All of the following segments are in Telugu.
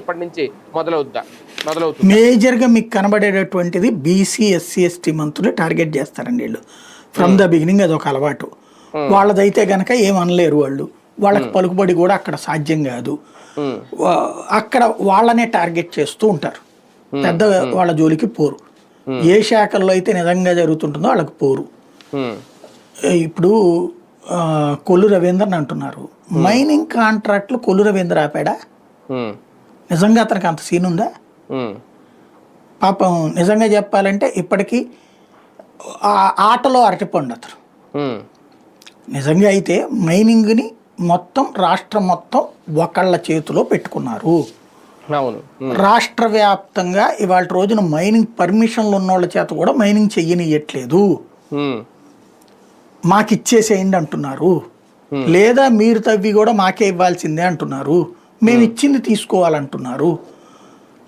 రేపటి నుంచి మొదలవుతుంది? మేజర్గా మీకు కనబడేటటువంటిది బీసీ ఎస్సీ ఎస్టీ మంత్రులు టార్గెట్ చేస్తారండి వీళ్ళు. ఫ్రమ్ ద బిగినింగ్ అదొక అలవాటు. వాళ్ళదైతే గనక ఏమనలేరు వాళ్ళు, వాళ్ళకి పలుకుబడి కూడా అక్కడ సాధ్యం కాదు. అక్కడ వాళ్ళనే టార్గెట్ చేస్తూ ఉంటారు, పెద్ద వాళ్ళ జోలికి పోరు. ఏ శాఖల్లో అయితే నిజంగా జరుగుతుంటుందో వాళ్ళకి పోరు. ఇప్పుడు కొల్లు రవీంద్రని అంటున్నారు, మైనింగ్ కాంట్రాక్ట్లు కొల్లు రవీంద్ర ఆపాడా? నిజంగా అతనికి అంత సీన్ ఉందా? పాపం నిజంగా చెప్పాలంటే ఇప్పటికీ ఆటలో అరటిపండు అతను. నిజంగా అయితే మైనింగ్ని మొత్తం రాష్ట్రం మొత్తం ఒకళ్ళ చేతిలో పెట్టుకున్నారు. రాష్ట్ర వ్యాప్తంగా ఇవాళ రోజున మైనింగ్ పర్మిషన్లు ఉన్న వాళ్ళ చేత కూడా మైనింగ్ చెయ్యనియట్లేదు. మాకు ఇచ్చేసేయండి అంటున్నారు, లేదా మీరు తవ్వి కూడా మాకే ఇవ్వాల్సిందే అంటున్నారు, మేము ఇచ్చింది తీసుకోవాలంటున్నారు.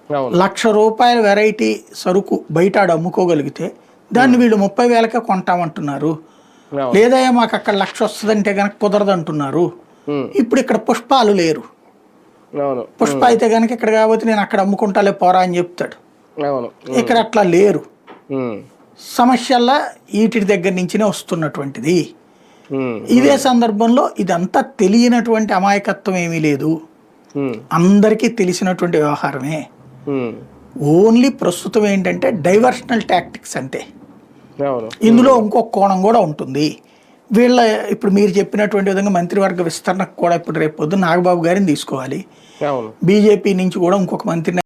₹1,00,000 వెరైటీ సరుకు బయట అమ్ముకోగలిగితే దాన్ని వీళ్ళు 30,000కే కొంటామంటున్నారు. లేదా మాకు అక్కడ 1,00,000 వస్తుందంటే కనుక కుదరదు అంటున్నారు. ఇప్పుడు ఇక్కడ పుష్పాలు లేరు, పుష్ప అయితే కనుక ఇక్కడ కాబట్టి నేను అక్కడ అమ్ముకుంటాలే పోరా అని చెప్తాడు. ఇక్కడ అట్లా లేరు. సమస్యల్లా వీటి దగ్గర నుంచినే వస్తున్నటువంటిది. ఇదే సందర్భంలో ఇదంతా తెలియనటువంటి అమాయకత్వం ఏమీ లేదు, అందరికీ తెలిసినటువంటి వ్యవహారమే. ఓన్లీ ప్రస్తుతం ఏంటంటే డైవర్షనల్ టాక్టిక్స్ అంతే. ఇందులో ఇంకొక కోణం కూడా ఉంటుంది. వీళ్ళ ఇప్పుడు మీరు చెప్పినటువంటి విధంగా మంత్రివర్గ విస్తరణకు కూడా ఇప్పుడు రేపు పొద్దున్న నాగబాబు గారిని తీసుకోవాలి. బీజేపీ నుంచి కూడా ఇంకొక మంత్రిని